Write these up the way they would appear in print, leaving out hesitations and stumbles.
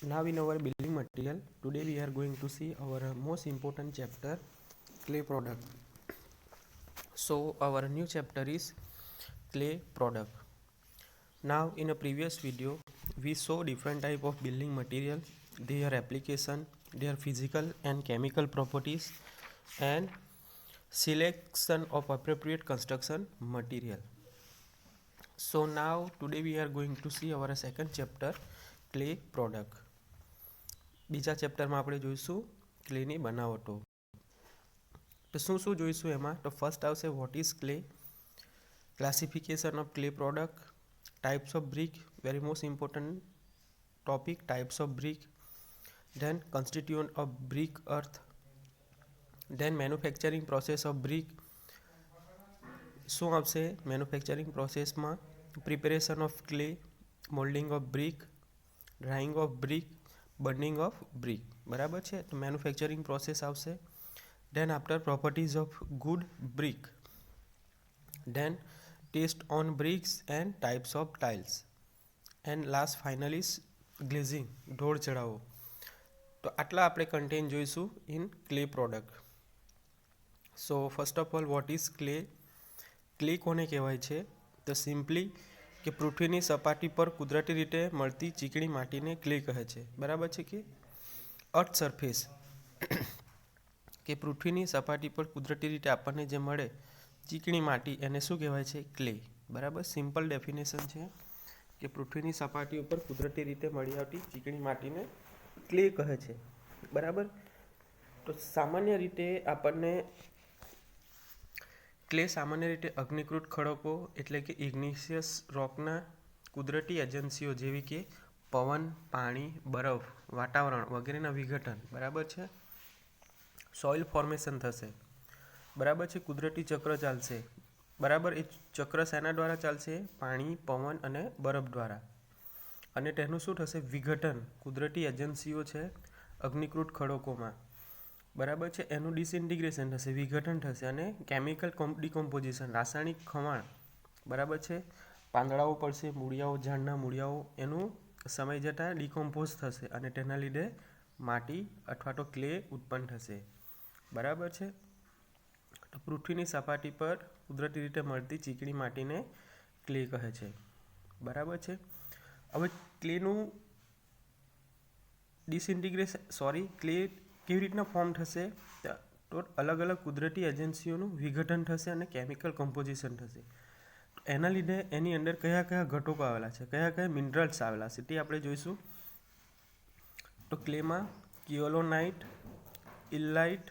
Now in our building material, today we are going to see our most important chapter, clay product. So our new chapter is clay product. Now in a previous video, we saw different type of building material, their application, their physical and chemical properties, and selection of appropriate construction material. So now today we are going to see our second chapter, clay product. બીજા ચેપ્ટરમાં આપણે જોઈશું ક્લેની બનાવટો. તો શું શું જોઈશું એમાં? તો first આવશે what is clay, classification of clay product, types of brick, very most important topic, types of brick, then constituent of brick earth, then manufacturing process of brick. શું આવશે મેન્યુફેક્ચરિંગ પ્રોસેસમાં? Preparation of clay, moulding of brick, drying of brick, burning of brick. બરાબર છે, તો manufacturing process આવશે. Then after properties of good brick, then test on bricks and types of tiles, and last final is glazing, ઢોળ ચડાવો. તો આટલા આપણે content જોઈશું in clay product. So first of all what is clay? Clay કોને કહેવાય છે? તો સિમ્પલી કે પૃથ્વીની સપાટી પર કુદરતી રીતે મળતી ચીકણી માટીને ક્લે કહે છે. બરાબર છે કે અર્થ સરફેસ કે પૃથ્વીની સપાટી પર કુદરતી રીતે આપણને જે મળે ચીકણી માટી એને શું કહેવાય છે? ક્લે. બરાબર, સિમ્પલ ડેફિનેશન છે કે પૃથ્વીની સપાટી ઉપર કુદરતી રીતે મળી આવતી ચીકણી માટીને ક્લે કહે છે. બરાબર, તો સામાન્ય રીતે આપણને ક્લે સામાન્ય રીતે અગ્નિકૃત ખડકો એટલે કે ઇગ્નિશિયસ રોકના કુદરતી એજન્સીઓ જેવી કે પવન, પાણી, બરફ, વાતાવરણ વગેરેના વિઘટન. બરાબર છે, સોઇલ ફોર્મેશન થશે. બરાબર છે, કુદરતી ચક્ર ચાલશે. બરાબર, એ ચક્ર શેના દ્વારા ચાલશે? પાણી, પવન અને બરફ દ્વારા. અને તેનું શું થશે? વિઘટન. કુદરતી એજન્સીઓ છે અગ્નિકૃત ખડકોમાં. બરાબર છે, એનું ડિસઇન્ટિગ્રેશન થશે, વિઘટન થશે, અને કેમિકલ ડિકોમ્પોઝિશન, રાસાયણિક ખવાણ. બરાબર છે, પાંદડાઓ પડશે, મૂળિયાઓ, ઝાડના મૂળિયાઓ, એનું સમય જતાં ડિકોમ્પોઝ થશે અને તેના લીધે માટી અથવા તો ક્લે ઉત્પન્ન થશે. બરાબર છે, તો પૃથ્વીની સપાટી પર કુદરતી રીતે મળતી ચીકણી માટીને ક્લે કહે છે. બરાબર છે, હવે ક્લેનું ક્લે કેવી રીતના ફોર્મ થશે? તો અલગ અલગ કુદરતી એજન્સીઓનું વિઘટન થશે અને કેમિકલ કમ્પોઝિશન થશે. એના લીધે એની અંદર કયા કયા ઘટકો આવેલા છે, કયા કયા મિનરલ્સ આવેલા છે તે આપણે જોઈશું. તો ક્લેમાં કિઓલોનાઇટ, ઇલ્લાઇટ,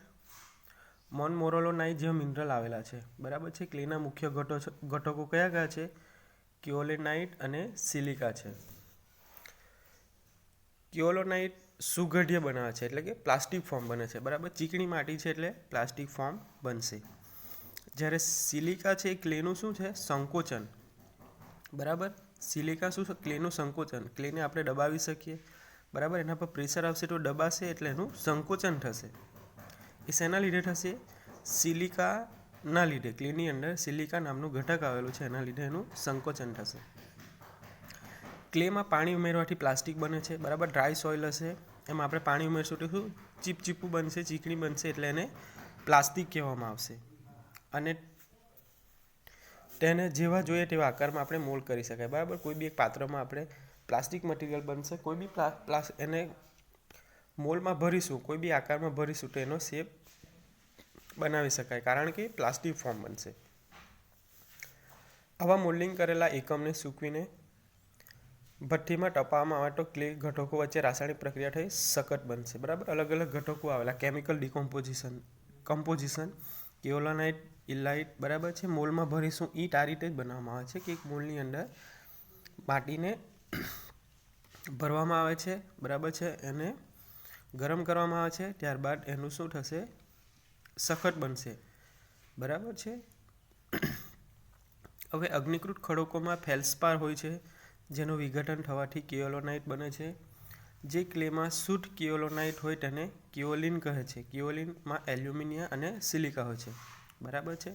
મોનમોરોલોનાઇટ જેવા મિનરલ આવેલા છે. બરાબર છે, ક્લેના મુખ્ય ઘટકો કયા કયા છે? કિઓલોનાઇટ અને સિલિકા છે. કિઓલોનાઇટ સુગઢિય બનાવે છે એટલે કે પ્લાસ્ટિક ફોર્મ બને છે. બરાબર, ચીકણી માટી છે એટલે પ્લાસ્ટિક ફોર્મ બનશે. જ્યારે સિલિકા છે એ ક્લેનું શું છે? સંકોચન. બરાબર, સિલિકા શું છે? ક્લેનું સંકોચન. ક્લેને આપણે દબાવી શકીએ. બરાબર, એના પર પ્રેશર આવશે તો દબાશે એટલે એનું સંકોચન થશે. એ શેના લીધે થશે? સિલિકાના લીધે. ક્લેની અંદર સિલિકા નામનું ઘટક આવેલું છે, એના લીધે એનું સંકોચન થશે. ક્લેમાં પાણી ઉમેરવાથી પ્લાસ્ટિક બને છે. બરાબર, ડ્રાય સોઇલ હશે એમાં આપણે પાણી ઉમેરશું તો શું? ચીપચીપું બનશે, ચીકણી બનશે, એટલે એને પ્લાસ્ટિક કહેવામાં આવશે. અને તેને જેવા જોઈએ તેવા આકારમાં આપણે મોલ્ડ કરી શકાય. બરાબર, કોઈ બી એક પાત્રમાં આપણે પ્લાસ્ટિક મટીરિયલ બનશે, કોઈ બી એને મોલ્ડમાં ભરીશું, કોઈ બી આકારમાં ભરીશું તો એનો શેપ બનાવી શકાય, કારણ કે પ્લાસ્ટિક ફોર્મ બનશે. આવા મોલ્ડિંગ કરેલા એકમને સૂકવીને ભઠ્ઠીમાં તપાવવામાં આવે તો ક્લે ઘટકો વચ્ચે રાસાયણિક પ્રક્રિયા થઈ સખત બનશે. બરાબર, અલગ અલગ ઘટકો આવેલા, કેમિકલ કમ્પોઝિશન, કિઓલોનાઇટ, ઇલ્લાઇટ. બરાબર છે, મોલમાં ભરીશું ઈંટ આ રીતે જ બનાવવામાં આવે છે કે એક મોલની અંદર માટીને ભરવામાં આવે છે. બરાબર છે, એને ગરમ કરવામાં આવે છે, ત્યારબાદ એનું શું થશે? સખત બનશે. બરાબર છે, હવે અગ્નિકૃત ખડકોમાં ફેલ્સપાર હોય છે જેનું વિઘટન થવાથી કિઓલોનાઇટ બને છે. જે ક્લેમાં શુદ્ધ કિઓલોનાઇટ હોય તેને કિઓલિન કહે છે. કિઓલિનમાં એલ્યુમિનિયમ અને સિલિકા હોય છે. બરાબર છે,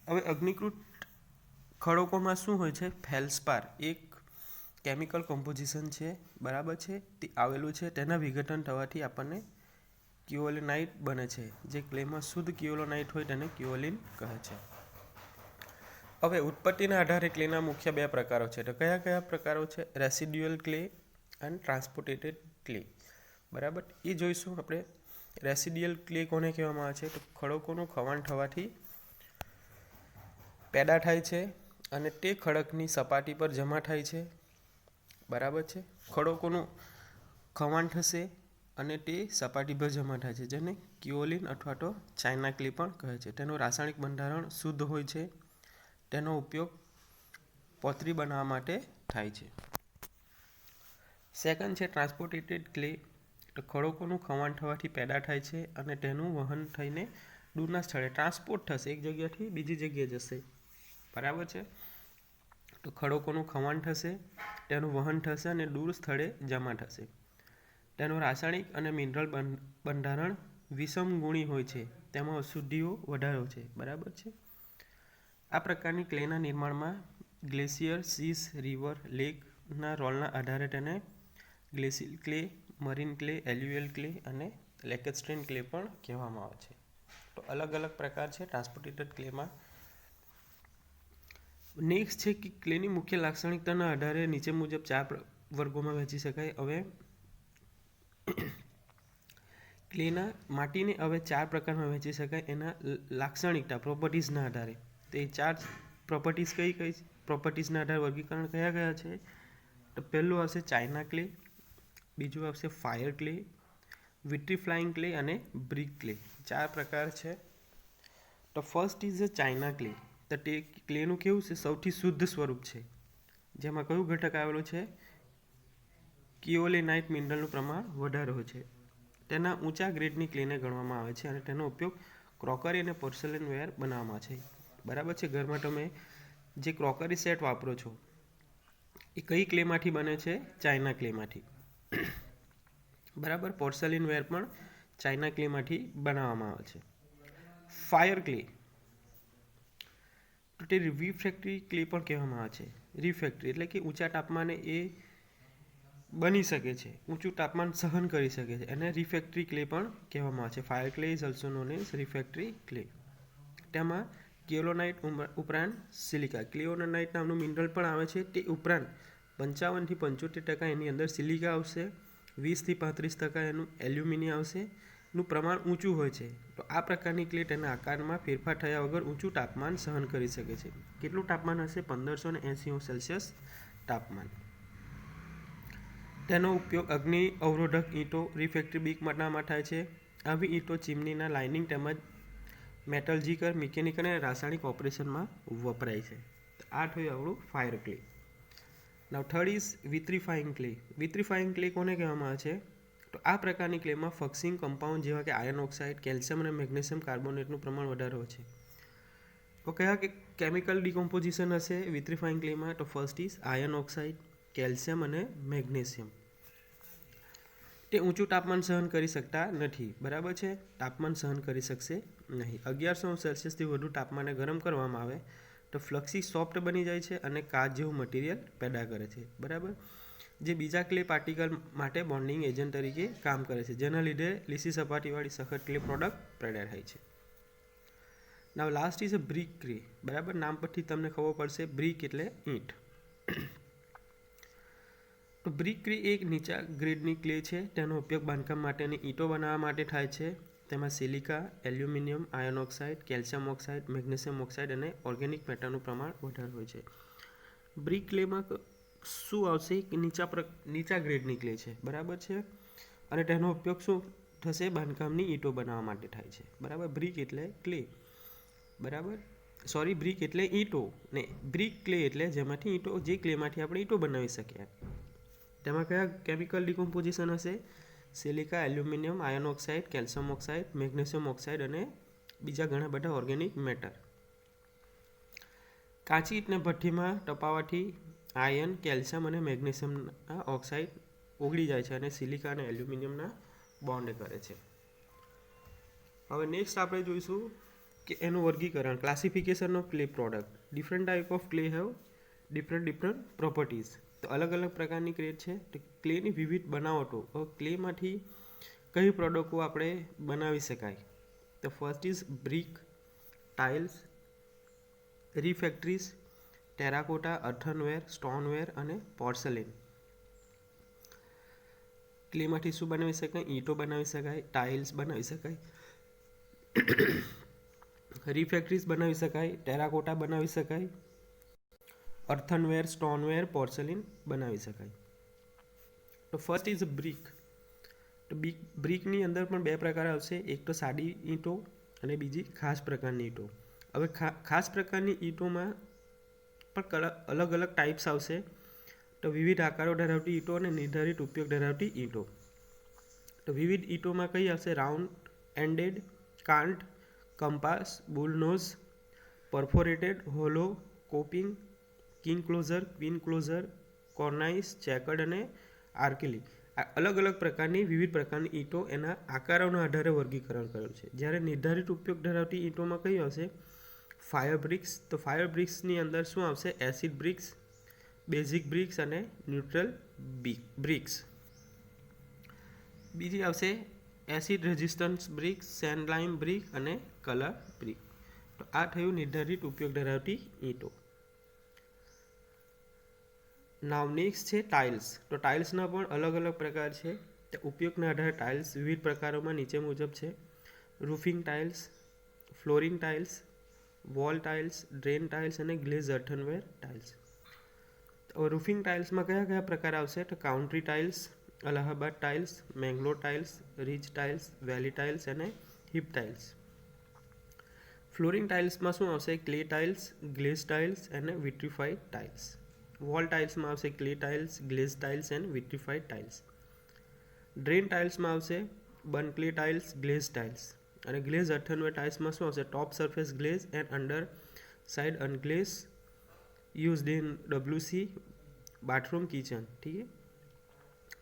હવે અગ્નિકૃત ખડકોમાં શું હોય છે? ફેલ્સપાર. એક કેમિકલ કમ્પોઝિશન છે, બરાબર છે, તે આવેલું છે. તેના વિઘટન થવાથી આપણને ક્યુઓલિનાઇટ બને છે. જે ક્લેમાં શુદ્ધ ક્યુઓલિનાઇટ હોય તેને ક્યુઓલિન કહે છે. હવે ઉત્પત્તિના આધારે ક્લેના મુખ્ય બે પ્રકારો છે. તો કયા કયા પ્રકારો છે? રેસિડ્યુઅલ ક્લે અને ટ્રાન્સપોર્ટેટેડ ક્લે. બરાબર, એ જોઈશું આપણે. રેસિડ્યુઅલ ક્લે કોને કહેવામાં આવે છે? તો ખડકોનું ખવાણ થવાથી પેદા થાય છે અને તે ખડકની સપાટી પર જમા થાય છે. બરાબર છે, ખડકોનું ખવાણ થશે અને તે સપાટી પર જમા થાય છે, જેને ક્યુઓલિન અથવા તો ચાઇના ક્લે પણ કહે છે. તેનું રાસાયણિક બંધારણ શુદ્ધ હોય છે. તેનો ઉપયોગ પોતરી બનાવવા માટે થાય છે. સેકન્ડ છે ટ્રાન્સપોર્ટેટેડ ક્લે. તો ખડકોનું ખવાણ થવાથી પેદા થાય છે અને તેનું વહન થઈને દૂરના સ્થળે ટ્રાન્સપોર્ટ થશે, એક જગ્યાથી બીજી જગ્યાએ જશે. બરાબર છે, તો ખડકોનું ખવાણ થશે, તેનું વહન થશે અને દૂર સ્થળે જમા થશે. તેનું રાસાયણિક અને મિનરલ બંધારણ વિષમ ગુણી હોય છે. તેમાં અશુદ્ધિઓ વધારે છે. બરાબર છે. આ પ્રકારની ક્લેના નિર્માણમાં ગ્લેશિયર, સીસ, રિવર, લેકના રોલના આધારે તેને glacial clay, marine clay, alluvial clay અને લેકેસ્ટ્રેન ક્લે પણ કહેવામાં આવે છે. તો અલગ અલગ પ્રકાર છે ટ્રાન્સપોર્ટેટેડ ક્લેમાં. નેક્સ્ટ છે કે ક્લેની મુખ્ય લાક્ષણિકતાના આધારે નીચે મુજબ 4 વર્ગોમાં વહેંચી શકાય. હવે ક્લેના માટીને હવે 4 પ્રકારમાં વહેંચી શકાય એના લાક્ષણિકતા, પ્રોપર્ટીઝના આધારે. તે 4 પ્રોપર્ટીઝ કઈ પ્રોપર્ટીઝના આધારે વર્ગીકરણ કયા છે? તો પહેલું આવશે ચાઇના ક્લે, બીજું આવશે ફાયર ક્લે, વિટ્રીફાઇંગ ક્લે અને બ્રિક ક્લે. 4 પ્રકાર છે. તો first is a China clay. તો તે ક્લેનું કેવું છે? સૌથી શુદ્ધ સ્વરૂપ છે, જેમાં કયું ઘટક આવેલું છે? કિઓલિનાઇટ મિનરલનું પ્રમાણ વધારે હોય છે. તેના ઊંચા ગ્રેડની ક્લેને ગણવામાં આવે છે અને તેનો ઉપયોગ ક્રોકરી અને પોર્સેલેન વેર બનાવવામાં છે. બરાબર છે, ઘરમાં તમે જે ક્રોકરી સેટ વાપરો છો એ કઈ ક્લેમાંથી બને છે? ચાઇના ક્લેમાંથી. બરાબર, પોર્સેલિન વેર પણ ચાઇના ક્લેમાંથી બનાવવામાં આવે છે. ફાયર ક્લે, તો તે રિફ્રેક્ટરી ક્લે પણ કહેવામાં આવે છે. રિફ્રેક્ટરી એટલે કે ઊંચા તાપમાને એ બની શકે છે, ઊંચું તાપમાન સહન કરી શકે છે, એને રિફ્રેક્ટરી ક્લે પણ કહેવામાં આવે છે. Fire clay is also known as refractory clay. તેમાં કેલોનાઇટ ઉપરાંત સિલિકા, ક્લિયોનાઇટ નામનું મિનરલ પણ આવે છે. તે ઉપરાંત 55 થી 75% એની અંદર સિલિકા આવશે, 20 થી 35% એનું એલ્યુમિનિયમ આવશે. નું પ્રમાણ ઊંચું હોય છે. તો આ પ્રકારની ક્લે તેના આકારમાં ફેરફાર થયા વગર ઊંચું તાપમાન સહન કરી શકે છે. કેટલું તાપમાન હશે? 1580 તાપમાન. તેનો ઉપયોગ અગ્નિ અવરોધક ઈંટો, રિફ્રેક્ટરી બીક બનાવવામાં થાય છે. આવી ઈંટો ચીમનીના લાઇનિંગ તેમજ મેટલર્જિકલ, મિકેનિકલ અને રાસાયણિક ઓપરેશનમાં વપરાય છે. આ થયું આપણું fire clay. Now third is vitrifying clay. Vitrifying clay કોને કહેવામાં આવે છે? તો આ પ્રકારની ક્લેમાં ફક્સિંગ કમ્પાઉન્ડ જેવા કે આયર્ન ઓક્સાઇડ, કેલ્શિયમ અને મેગ્નેશિયમ કાર્બોનેટનું પ્રમાણ વધારે હોય છે. તો કયા કેમિકલ ડિકોમ્પોઝિશન હશે વિટ્રીફાઇંગ ક્લેમાં? તો first is iron oxide, calcium અને મેગ્નેશિયમ. તે ઊંચું તાપમાન સહન કરી શકતા નથી. બરાબર છે, તાપમાન સહન કરી શકશે નહીં. 1100°થી વધુ તાપમાને ગરમ કરવામાં આવે તો ફ્લક્સી સોફ્ટ બની જાય છે અને કાચ જેવું મટીરિયલ પેદા કરે છે. બરાબર, જે બીજા ક્લે પાર્ટિકલ માટે બોન્ડિંગ એજન્ટ તરીકે કામ કરે છે, જેના લીધે લીસી સપાટીવાળી સખત ક્લે પ્રોડક્ટ પેદા થાય છે. Now last is a brick clay. બરાબર, નામ પરથી તમને ખબર પડશે, બ્રિક એટલે ઈંટ. તો બ્રિક ક્લે એક નીચા ગ્રેડની ક્લે છે. તેનો ઉપયોગ બાંધકામ માટેની ઈંટો બનાવવા માટે થાય છે. તેમાં silica, aluminium, iron oxide, calcium oxide, magnesium oxide અને ઓર્ગેનિક મેટરનું પ્રમાણ વધારે હોય છે. બ્રિક ક્લેમાં શું આવશે? કે નીચા ગ્રેડની ક્લે છે. બરાબર છે, અને તેનો ઉપયોગ શું થશે? બાંધકામની ઈંટો બનાવવા માટે થાય છે. બરાબર, બ્રિક એટલે ક્લે. બરાબર, સોરી, બ્રિક એટલે ઈંટો ને બ્રિક ક્લે એટલે જેમાંથી ઈંટો, જે ક્લેમાંથી આપણે ઈંટો બનાવી શકીએ. તેમાં કયા કેમિકલ ડિકોમ્પોઝિશન હશે? Silica, aluminium, iron oxide, calcium oxide, magnesium oxide અને બીજા ઘણા બધા ઓર્ગેનિક મેટર. કાચી ઈંટને ભઠ્ઠીમાં તપાવવાથી આયર્ન, કેલ્શિયમ અને મેગ્નેશિયમના ઓક્સાઇડ ઓગળી જાય છે અને સિલિકા અને એલ્યુમિનિયમના બોન્ડ કરે છે. હવે નેક્સ્ટ આપણે જોઈશું કે એનું વર્ગીકરણ, classification of clay product. Different type of clay have different properties. તો તો અલગ અલગ પ્રકારની ક્લે છે. તો ક્લેની વિવિધ બનાવટો. ક્લેમાંથી કઈ પ્રોડક્ટો આપણે બનાવી શકાય? તો first is brick, tiles, refractories, terracotta, earthenware, stoneware અને પોર્સેલેન. ક્લેમાંથી શું બનાવી શકાય? ઈંટો બનાવી શકાય, ટાઇલ્સ બનાવી શકાય, રિફેક્ટરીઝ બનાવી શકાય, ટેરાકોટા બનાવી શકાય, અર્થનવેર, સ્ટોનવેર, પોર્સેલિન બનાવી શકાય. તો ફર્સ્ટ ઇઝ બ્રિક. તો બ્રિકની અંદર પણ બે પ્રકાર આવશે, એક તો સાદી ઈંટો અને બીજી ખાસ પ્રકારની ઈંટો. હવે ખાસ પ્રકારની ઈંટોમાં પણ અલગ અલગ ટાઈપ્સ આવશે. તો વિવિધ આકારો ધરાવતી ઈંટો અને નિર્ધારિત ઉપયોગ ધરાવતી ઈંટો. તો વિવિધ ઈંટોમાં કઈ આવશે? Round ended, cant, compass, bullnose, perforated, hollow, coping, king closer, queen closer, cornice, chequered અને આર્કેલી. આ અલગ અલગ પ્રકારની વિવિધ પ્રકારની ઈંટો એના આકારોના આધારે વર્ગીકરણ કરેલું છે. જ્યારે નિર્ધારિત ઉપયોગ ધરાવતી ઈંટોમાં કઈ આવશે? Fire BRICS. તો ફાયર બ્રિક્સની અંદર શું આવશે? એસિડ બ્રિક્સ, બેઝિક બ્રિક્સ અને ન્યુટ્રલ બ્રિક્સ. બીજી આવશે એસિડ રેઝિસ્ટન્સ બ્રિક્સ, સેન્ડ લાઇમ બ્રિક અને કલર બ્રિક. તો આ થયું નિર્ધારિત ઉપયોગ ધરાવતી ઈંટો. નાવ નેક્સ્ટ છે ટાઇલ્સ. તો ટાઇલ્સના પણ અલગ અલગ પ્રકાર છે. તે ઉપયોગના આધારે ટાઇલ્સ વિવિધ પ્રકારોમાં નીચે મુજબ છે: roofing tiles, flooring tiles, wall tiles, drain tiles અને ગ્લેઝ અર્થનવેર ટાઇલ્સ. રૂફિંગ ટાઇલ્સમાં કયા કયા પ્રકાર આવશે? તો country tiles, Allahabad tiles, Mangalore tiles, ridge tiles, valley tiles અને હિપ ટાઇલ્સ. ફ્લોરિંગ ટાઇલ્સમાં શું આવશે? ક્લે ટાઇલ્સ, ગ્લેઝ ટાઇલ્સ અને વિટ્રીફાઈડ ટાઇલ્સ. વોલ ટાઇલ્સમાં આવશે clay tiles, glaze tiles and vitrified tiles. Drain ટાઇલ્સમાં આવશે burn clay tiles, glaze tiles. અને ગ્લેઝ અર્થનવેર ટાઇલ્સમાં શું આવશે? Top surface glaze and under side unglaze, used in WC, bathroom, kitchen. ઠીક છે.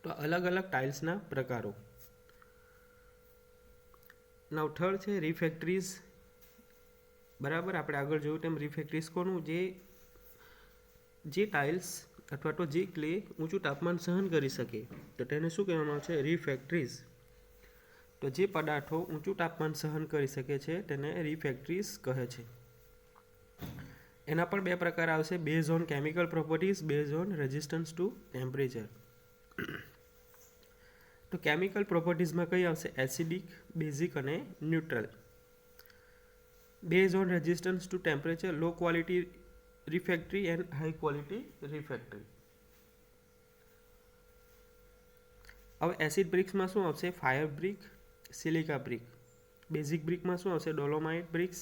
તો અલગ અલગ ટાઇલ્સના પ્રકારો. નાવ થર્ડ છે રિફેક્ટરીઝ. બરાબર, આપણે આગળ જોયું તેમ રિફેક્ટરીઝ કોનું? જે ટાઇલ્સ અથવા તો જે ક્લે ઊંચું તાપમાન સહન કરી શકે, તો તેને શું કહેવામાં આવે છે? રિફેક્ટરીઝ. તો જે પદાર્થો ઊંચું તાપમાન સહન કરી શકે છે તેને રિફેક્ટરીઝ કહે છે. એના પણ બે પ્રકાર આવશે: base on chemical properties, base on resistance to temperature. તો કેમિકલ પ્રોપર્ટીઝમાં કઈ આવશે? એસિડિક, બેઝિક અને neutral. Base on resistance to temperature, low quality refractory and high quality refractory. હવે એસિડ બ્રિક્સમાં શું આવશે? Fire brick, silica brick. Basic બ્રિકમાં શું આવશે? Dolomite bricks,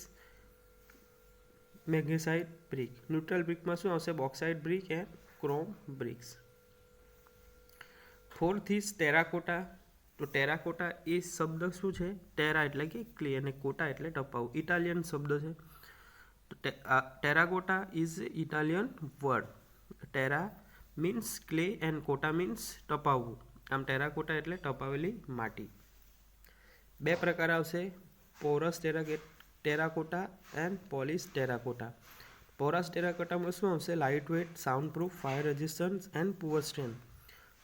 magnesite brick. Neutral બ્રિકમાં શું આવશે? Bauxite brick and chrome bricks. Fourth is terracotta. તો ટેરાકોટા એ શબ્દ શું છે? ટેરા એટલે કે ક્લે અને કોટા એટલે ટપાઉ. ઇટાલિયન શબ્દ છે. Terracotta is Italian word. Terra means clay and cotta means ટપાવવું. આમ ટેરાકોટા એટલે ટપાવેલી માટી. બે પ્રકાર આવશે: porous terracotta and polish terracotta. Porous ટેરાકોટામાં શું આવશે? Light weight, sound proof, fire resistance and poor strength.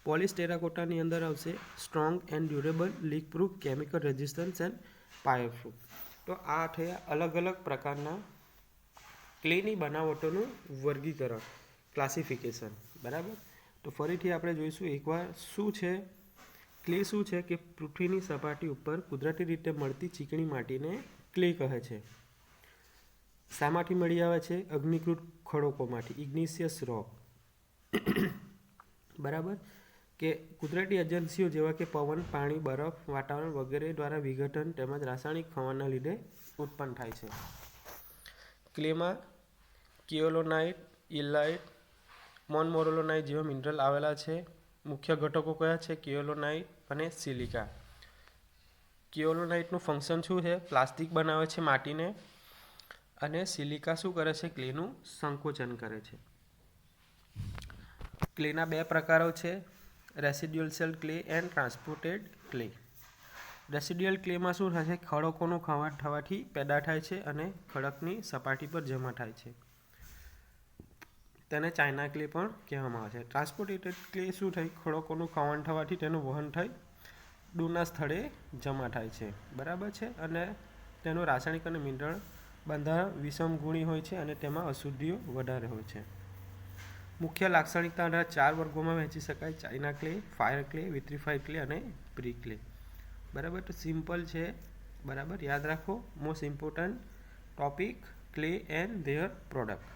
Polish ટેરાકોટાની અંદર આવશે strong and durable, leak proof, chemical resistance and fire proof. તો આ થયા અલગ અલગ પ્રકારના ક્લેની બનાવટોનું વર્ગીકરણ, ક્લાસિફિકેશન. બરાબર. તો ફરીથી આપણે જોઈશું એકવાર શું છે ક્લે. શું છે કે પૃથ્વીની સપાટી ઉપર કુદરતી રીતે મળતી ચીકણી માટીને ક્લે કહે છે. શામાંથી મળી આવે છે? અગ્નિકૃત ખડકોમાંથી, ઇગ્નિશિયસ રોક. બરાબર, કે કુદરતી એજન્સીઓ જેવા કે પવન, પાણી, બરફ, વાતાવરણ વગેરે દ્વારા વિઘટન તેમજ રાસાયણિક ખવનના લીધે ઉત્પન્ન થાય છે. ક્લેમાં કિયોલોનાઇટ, ઇલાઇટ, મોનમોરોલોનાઇટ જેવા મિનરલ આવેલા છે. મુખ્ય ઘટકો કયા છે? કિયોલોનાઇટ અને સિલિકા. કિયોલોનાઇટનું ફંક્શન શું છે? પ્લાસ્ટિક બનાવે છે માટીને. અને સિલિકા શું કરે છે? ક્લેનું સંકોચન કરે છે. ક્લેના બે પ્રકારો છે: residual cell clay and transported clay. Residual ક્લેમાં શું થાય છે? ખડકોનું ખવાટ થવાથી પેદા થાય છે અને ખડકની સપાટી પર જમા થાય છે. તેને ચાઇના ક્લે પણ કહેવામાં આવે છે. ટ્રાન્સપોર્ટેટેડ ક્લે શું થાય, ખડકોનું ખવાણ થવાથી તેનું વહન થઈ દૂરના સ્થળે જમા થાય છે, બરાબર છે. અને તેનું રાસાયણિક અને મિનરલ બંધારણ વિષમગુણી હોય છે અને તેમાં અશુદ્ધિઓ વધારે હોય છે. મુખ્ય લાક્ષણિકતા 4 વર્ગોમાં વહેંચી શકાય: China clay, fire clay, vitrified clay અને પ્રી ક્લે. બરાબર, તો સિમ્પલ છે, બરાબર, યાદ રાખો. Most important topic clay and their product.